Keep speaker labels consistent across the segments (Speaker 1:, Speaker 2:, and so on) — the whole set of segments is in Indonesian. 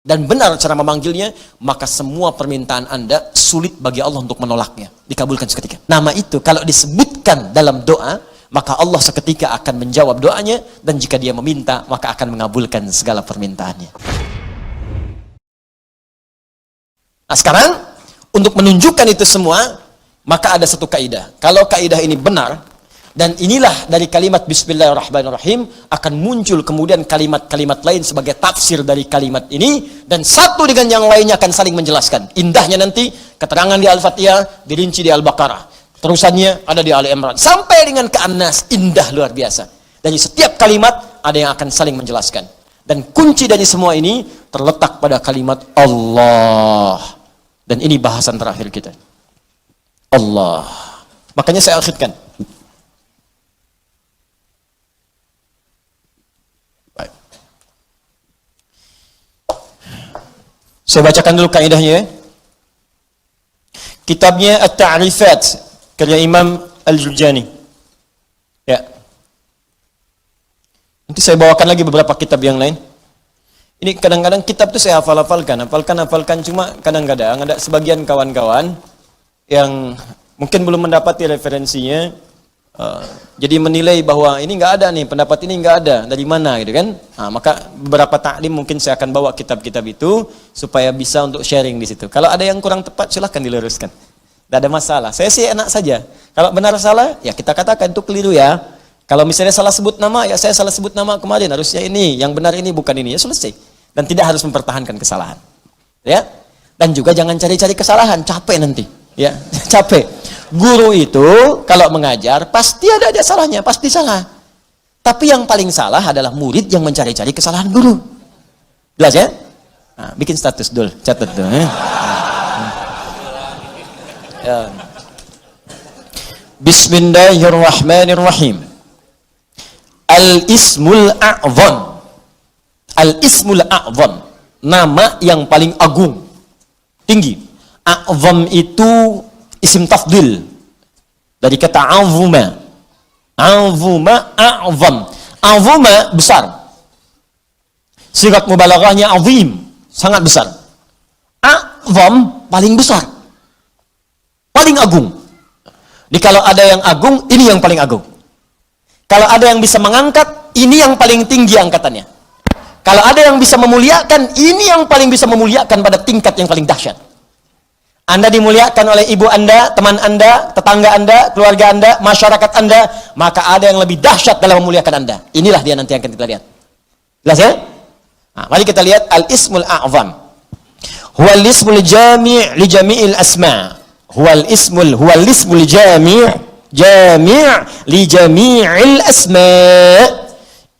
Speaker 1: dan benar cara memanggilnya, maka semua permintaan Anda sulit bagi Allah untuk menolaknya, dikabulkan seketika. Nama itu kalau disebutkan dalam doa, maka Allah seketika akan menjawab doanya, dan jika dia meminta, maka akan mengabulkan segala permintaannya. Nah sekarang, untuk menunjukkan itu semua, maka ada satu kaidah. Kalau kaidah ini benar, dan inilah dari kalimat Bismillahirrahmanirrahim, akan muncul kemudian kalimat-kalimat lain sebagai tafsir dari kalimat ini, dan satu dengan yang lainnya akan saling menjelaskan. Indahnya nanti, keterangan di Al-Fatihah, dirinci di Al-Baqarah. Terusannya ada di Ali Imran. Sampai dengan ke An-Nas, indah luar biasa. Dan di setiap kalimat, ada yang akan saling menjelaskan. Dan kunci dari semua ini, terletak pada kalimat Allah. Dan ini bahasan terakhir kita. Allah. Makanya saya akhirkan. Saya bacakan dulu kaidahnya ya. Kitabnya At-Ta'rifat karya Imam Al-Jurjani. Ya. Nanti saya bawakan lagi beberapa kitab yang lain. Ini kadang-kadang kitab itu saya hafalkan, cuma kadang-kadang ada sebagian kawan-kawan yang mungkin belum mendapati referensinya. Jadi menilai bahwa ini nggak ada nih, pendapat ini nggak ada, dari mana gitu kan? Nah, maka beberapa taklim mungkin saya akan bawa kitab-kitab itu supaya bisa untuk sharing di situ. Kalau ada yang kurang tepat silahkan diluruskan, tidak ada masalah. Saya sih enak saja. Kalau benar salah ya kita katakan itu keliru ya. Kalau misalnya salah sebut nama ya saya salah sebut nama kemarin, harusnya ini, yang benar ini bukan ini, ya selesai. Dan tidak harus mempertahankan kesalahan. Ya. Dan juga jangan cari-cari kesalahan, capek nanti. Ya, capek. Guru itu kalau mengajar pasti ada salahnya, pasti salah. Tapi yang paling salah adalah murid yang mencari-cari kesalahan guru. Jelas ya? Nah, bikin status dulu, catat tuh. Ya. Bismillahirrahmanirrahim. Al-Ismul A'zam. Al-Ismul A'zam, nama yang paling agung, tinggi. A'zam itu isim tafdil dari kata azuma. Azuma, a'zam. Azuma besar. Sigat mubalaghahnya azim, sangat besar. A'zam paling besar, paling agung. Jadi kalau ada yang agung, ini yang paling agung. Kalau ada yang bisa mengangkat, ini yang paling tinggi angkatannya. Kalau ada yang bisa memuliakan, ini yang paling bisa memuliakan pada tingkat yang paling dahsyat. Anda dimuliakan oleh ibu Anda, teman Anda, tetangga Anda, keluarga Anda, masyarakat Anda, maka ada yang lebih dahsyat dalam memuliakan Anda. Inilah dia nanti yang akan kita lihat. Jelas ya? Nah, mari kita lihat Al-Ismul A'zam. Huwal ismul jami' li jami'il asma'. Huwal ismul jami' li jami'il asma'.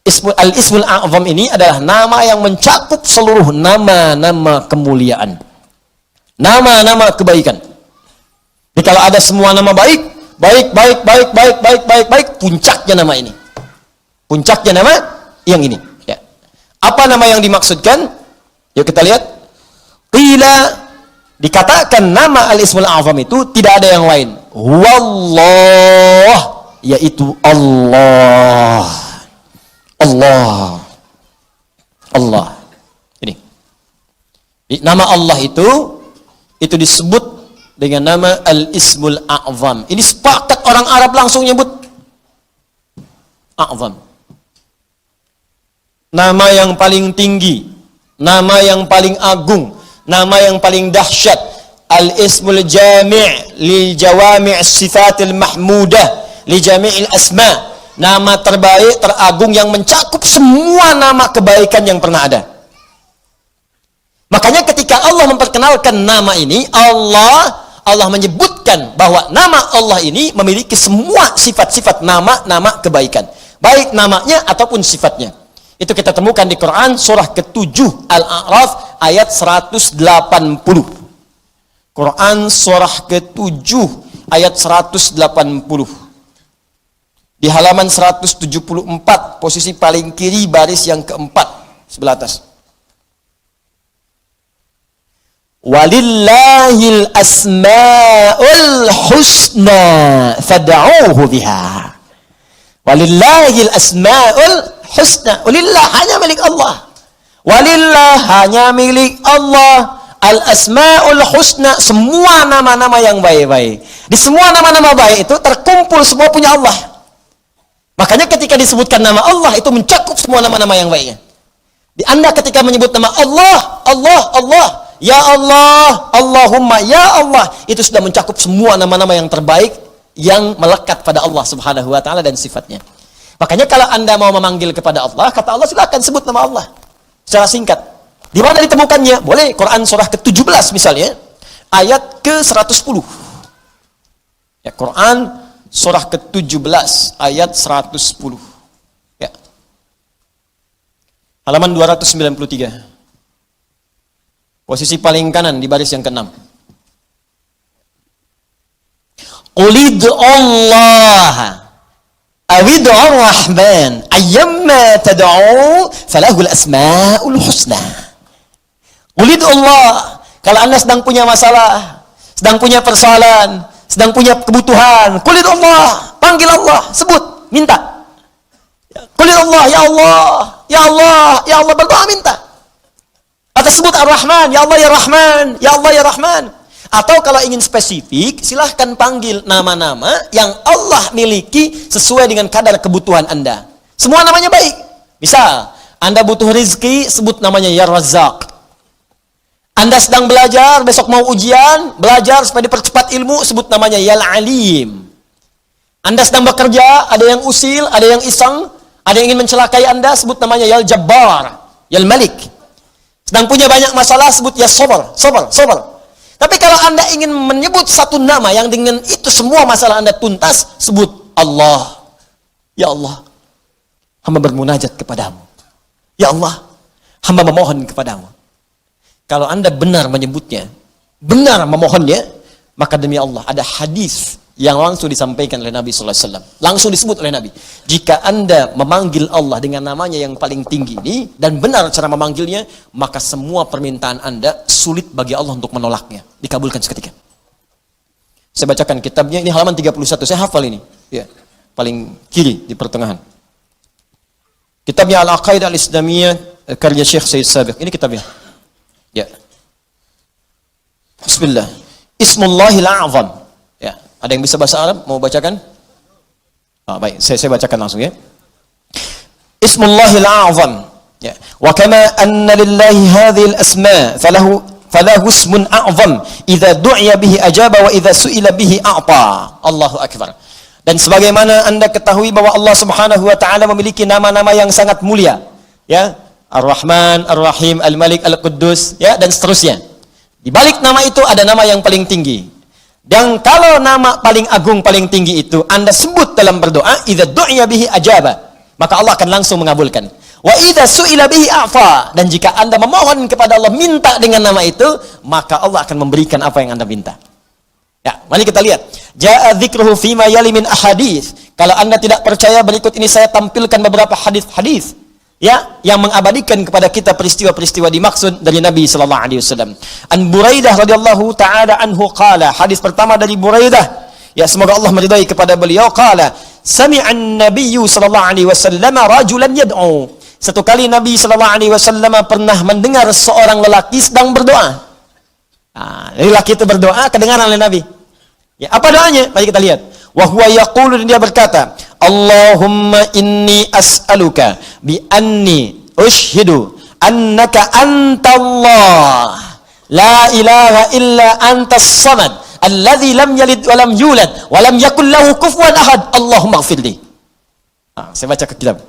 Speaker 1: Al-Ismul A'zam ini adalah nama yang mencakup seluruh nama-nama kemuliaan. Nama-nama kebaikan. Jadi kalau ada semua nama baik, puncaknya nama ini. Puncaknya nama yang ini. Ya. Apa nama yang dimaksudkan? Yuk kita lihat. Qila, dikatakan nama Al-Ismul A'zam itu tidak ada yang lain. Wallah, yaitu Allah. Allah. Allah. Ini. Nama Allah itu disebut dengan nama Al-Ismul A'zam. Ini sepakat orang Arab langsung nyebut A'zam. Nama yang paling tinggi, nama yang paling agung, nama yang paling dahsyat. Al-Ismul Jami' li Jawami' Sifatil Mahmudah li Jami'il Asma'. Nama terbaik, teragung yang mencakup semua nama kebaikan yang pernah ada. Makanya ketika Allah memperkenalkan nama ini, Allah menyebutkan bahwa nama Allah ini memiliki semua sifat-sifat nama-nama kebaikan. Baik namanya ataupun sifatnya. Itu kita temukan di Quran surah ke-7 Al-A'raf ayat 180. Quran surah ke-7 ayat 180. Di halaman 174, posisi paling kiri baris yang keempat, sebelah atas. Walillahil asma'ul husna fad'uuhu biha. Walillahil asma'ul husna. Walillah, hanya milik Allah. Walillah, hanya milik Allah, al-asmaul husna, semua nama-nama yang baik-baik. Di semua nama-nama baik itu terkumpul semua punya Allah. Makanya ketika disebutkan nama Allah itu mencakup semua nama-nama yang baiknya. Di Anda ketika menyebut nama Allah, Allah, Allah, ya Allah, Allahumma, ya Allah, itu sudah mencakup semua nama-nama yang terbaik yang melekat pada Allah Subhanahu wa taala dan sifatnya. Makanya kalau Anda mau memanggil kepada Allah, kata Allah silakan sebut nama Allah secara singkat. Di mana ditemukannya? Boleh Quran surah ke-17 misalnya, ayat ke-110. Ya, Quran surah ke-17 ayat 110. Ya. Halaman 293. Posisi paling kanan di baris yang ke-6. Qulid Allah awid'u ar-Rahman ayyamma tad'u falahul asmaul husna. Qulid Allah, kalau Anda sedang punya masalah, sedang punya persoalan, sedang punya kebutuhan, qulid Allah, panggil Allah, sebut, minta. Qulid Allah, ya Allah, ya Allah, ya Allah, berdoa minta. Atau sebut Ar-Rahman, ya Allah ya Rahman, ya Allah ya Rahman. Atau kalau ingin spesifik, silahkan panggil nama-nama yang Allah miliki sesuai dengan kadar kebutuhan Anda. Semua namanya baik. Misal, Anda butuh rezeki, sebut namanya Ya Razzaq. Anda sedang belajar, besok mau ujian, belajar supaya dipercepat ilmu, sebut namanya Ya Alim. Anda sedang bekerja, ada yang usil, ada yang iseng, ada yang ingin mencelakai Anda, sebut namanya Ya Jabbar, Ya Malik. Sedang punya banyak masalah, sebut Ya Sabar, Sabar, Sabar. Tapi kalau Anda ingin menyebut satu nama yang dengan itu semua masalah Anda tuntas, sebut Allah. Ya Allah, hamba bermunajat kepadamu. Ya Allah, hamba memohon kepadamu. Kalau Anda benar menyebutnya, benar memohonnya, maka demi Allah ada hadis yang langsung disampaikan oleh Nabi sallallahu alaihi wasallam. Langsung disebut oleh Nabi. Jika Anda memanggil Allah dengan namanya yang paling tinggi ini dan benar cara memanggilnya, maka semua permintaan Anda sulit bagi Allah untuk menolaknya. Dikabulkan seketika. Saya bacakan kitabnya, ini halaman 31. Saya hafal ini. Ya, paling kiri di pertengahan. Kitabnya Al-Aqaidah Al-Islamiyah karya Syekh Said Sabiq. Ini kitabnya. Ya. Bismillah. Ismullahil A'zam. Ya, ada yang bisa bahasa Arab mau bacakan? Baik, saya bacakan langsung ya. Ismullahil A'zam. Ya. Wa kama anna lillahi hadhil asma falahu ismun a'zam idza du'iya bihi ajaba wa idza su'ila bihi a'ta. Allahu akbar. Dan sebagaimana Anda ketahui bahwa Allah Subhanahu wa taala memiliki nama-nama yang sangat mulia, ya. Ar-Rahman, Ar-Rahim, Al-Malik, Al-Quddus, ya, dan seterusnya. Di balik nama itu ada nama yang paling tinggi. Dan kalau nama paling agung, paling tinggi itu Anda sebut dalam berdoa, idza du'iya bihi ajaba, maka Allah akan langsung mengabulkan. Wa idza su'ila bihi a'fa, dan jika Anda memohon kepada Allah minta dengan nama itu, maka Allah akan memberikan apa yang Anda minta. Ya, mari kita lihat. Ja'a dzikruhu fima yali min ahadits. Kalau Anda tidak percaya, berikut ini saya tampilkan beberapa hadis-hadis, ya, yang mengabadikan kepada kita peristiwa-peristiwa dimaksud dari Nabi sallallahu alaihi wasallam. An Buraidah radhiyallahu taala anhu qala, hadis pertama dari Buraidah, ya, semoga Allah meridai kepada beliau, qala sami'an nabiyyu sallallahu alaihi wasallam rajulan yad'u. Satu kali Nabi sallallahu alaihi wasallam pernah mendengar seorang lelaki sedang berdoa. Lelaki itu berdoa kedengaran oleh Nabi. Ya, apa doanya? Mari kita lihat. Wa huwa yaqulu, dia berkata, Allahumma inni as'aluka bi anni ushhidu annaka antallah la ilaha illa antas samad alladhi lam yalid wa lam yulad wa lam yakul lahu kufuwan ahad Allahumma ighfirli. Saya baca ke kitab.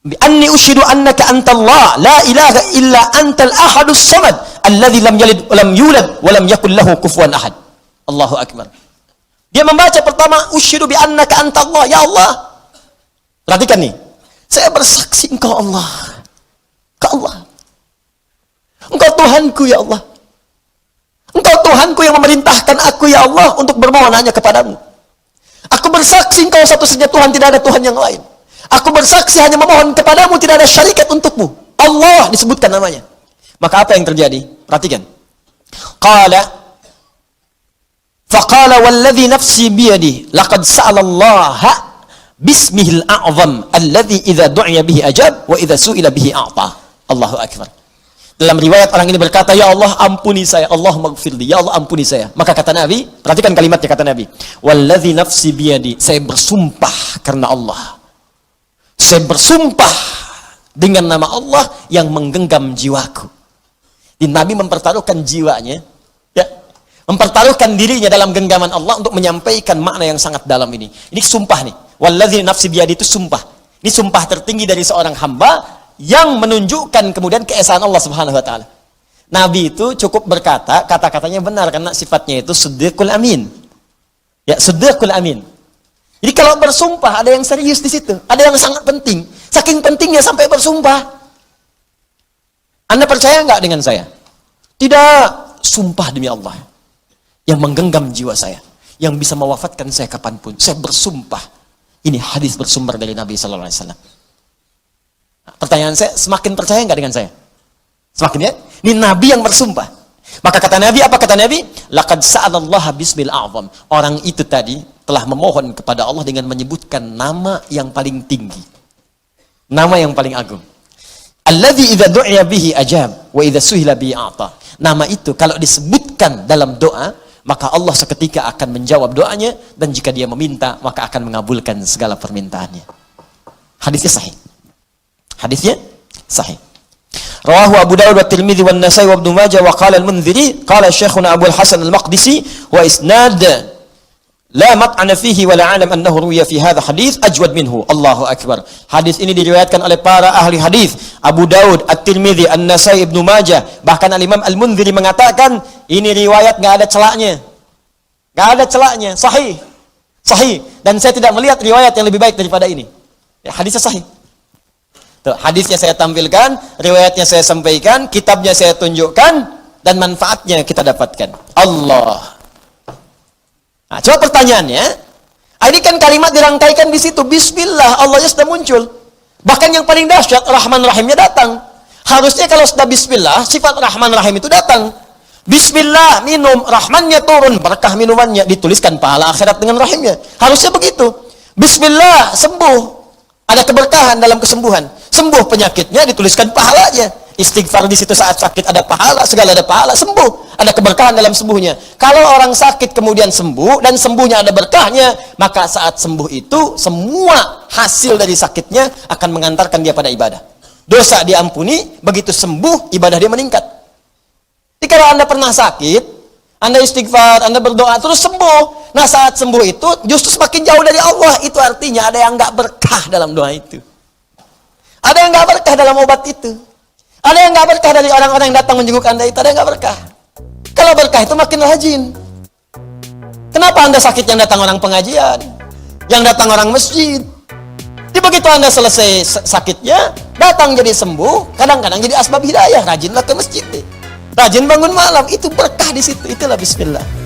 Speaker 1: Bi anni ushhidu annaka antallah la ilaha illa antal ahadus samad alladhi lam yalid wa lam yulad wa lam yakul lahu kufuwan ahad. Allahu akbar. Dia membaca pertama, usyhidu bi annaka antallah, ya Allah. Perhatikan nih. Saya bersaksi Engkau Allah. Engkau Allah. Engkau Tuhanku ya Allah. Engkau Tuhanku yang memerintahkan aku ya Allah untuk bermohon hanya kepadamu. Aku bersaksi Engkau satu-satunya Tuhan, tidak ada Tuhan yang lain. Aku bersaksi hanya memohon kepadamu, tidak ada syarikat untukmu. Allah disebutkan namanya. Maka apa yang terjadi? Perhatikan. Faqala walladhi nafsi biyadi laqad sa'alallaha bismihil a'zam alladhi idza du'iya bihi ajab wa idza su'ila bihi a'ta. Allahu Akbar. Dalam riwayat orang ini berkata, ya Allah ampuni saya, Allahumma gfirli, ya Allah ampuni saya. Maka kata Nabi, perhatikan kalimatnya kata Nabi, walladzi nafsi biyadi, saya bersumpah karena Allah. Saya bersumpah dengan nama Allah yang menggenggam jiwaku. Di Nabi mempertaruhkan jiwanya, ya, mempertaruhkan dirinya dalam genggaman Allah untuk menyampaikan makna yang sangat dalam ini. Ini sumpah nih, walladzi nafsi biyadi itu sumpah. Ini sumpah tertinggi dari seorang hamba yang menunjukkan kemudian keesaan Allah Subhanahu wa taala. Nabi itu cukup berkata, kata-katanya benar karena sifatnya itu siddiqul amin. Ya, siddiqul amin. Jadi kalau bersumpah ada yang serius di situ, ada yang sangat penting. Saking pentingnya sampai bersumpah. Anda percaya enggak dengan saya? Tidak, sumpah demi Allah yang menggenggam jiwa saya, yang bisa mewafatkan saya kapanpun. Saya bersumpah. Ini hadis bersumber dari Nabi sallallahu alaihi wasallam. Pertanyaan saya, semakin percaya nggak dengan saya? Semakin ya? Ini Nabi yang bersumpah. Maka kata Nabi, apa kata Nabi? Laqad sa'alallaha bismil a'zam. Orang itu tadi telah memohon kepada Allah dengan menyebutkan nama yang paling tinggi. Nama yang paling agung. Alladzi idza du'iya bihi ajab wa idza suhila bihi a'ta. Nama itu kalau disebutkan dalam doa, maka Allah seketika akan menjawab doanya, dan jika dia meminta, maka akan mengabulkan segala permintaannya. Hadisnya sahih. Hadisnya sahih. Rawahu Abu Dawud wa Tirmidzi wa Nasa'i wa Ibnu Majah wa qala al-Mundziri qala Syekhuna Abu al-Hasan al-Maqdisi wa isnad la mat'ana fihi wa la alam annahu ruwiya fi hadha hadits ajwad minhu. Allahu akbar. Hadis ini diriwayatkan oleh para ahli hadis, Abu Dawud, At-Tirmidzi, An-Nasa'i, Ibnu Majah, bahkan al-Imam Al-Mundziri mengatakan ini riwayat enggak ada celaknya. Enggak ada celaknya, sahih. Sahih, dan saya tidak melihat riwayat yang lebih baik daripada ini. Ya, hadisnya sahih. Tuh, hadisnya saya tampilkan, riwayatnya saya sampaikan, kitabnya saya tunjukkan, dan manfaatnya kita dapatkan. Allah. Nah, coba pertanyaannya, ini kan kalimat dirangkaikan di situ, Bismillah, Allahnya sudah muncul. Bahkan yang paling dahsyat, Rahman Rahimnya datang. Harusnya kalau sudah Bismillah, sifat Rahman Rahim itu datang. Bismillah, minum, Rahmannya turun, berkah minumannya, dituliskan pahala akhirat dengan Rahimnya. Harusnya begitu. Bismillah, sembuh. Ada keberkahan dalam kesembuhan. Sembuh penyakitnya, dituliskan pahalanya. Istighfar di situ saat sakit ada pahala, segala ada pahala, sembuh. Ada keberkahan dalam sembuhnya. Kalau orang sakit kemudian sembuh, dan sembuhnya ada berkahnya, maka saat sembuh itu, semua hasil dari sakitnya akan mengantarkan dia pada ibadah. Dosa diampuni, begitu sembuh, ibadah dia meningkat. Jadi kalau Anda pernah sakit, Anda istighfar, Anda berdoa, terus sembuh. Nah saat sembuh itu justru semakin jauh dari Allah. Itu artinya ada yang nggak berkah dalam doa itu. Ada yang nggak berkah dalam obat itu. Ada yang nggak berkah dari orang-orang yang datang menjenguk Anda itu. Ada yang nggak berkah. Kalau berkah itu makin rajin. Kenapa Anda sakit yang datang orang pengajian? Yang datang orang masjid? Jadi begitu Anda selesai sakitnya, datang jadi sembuh, kadang-kadang jadi asbab hidayah. Rajinlah ke masjid deh. Rajin bangun malam, itu berkah di situ. Itulah Bismillah.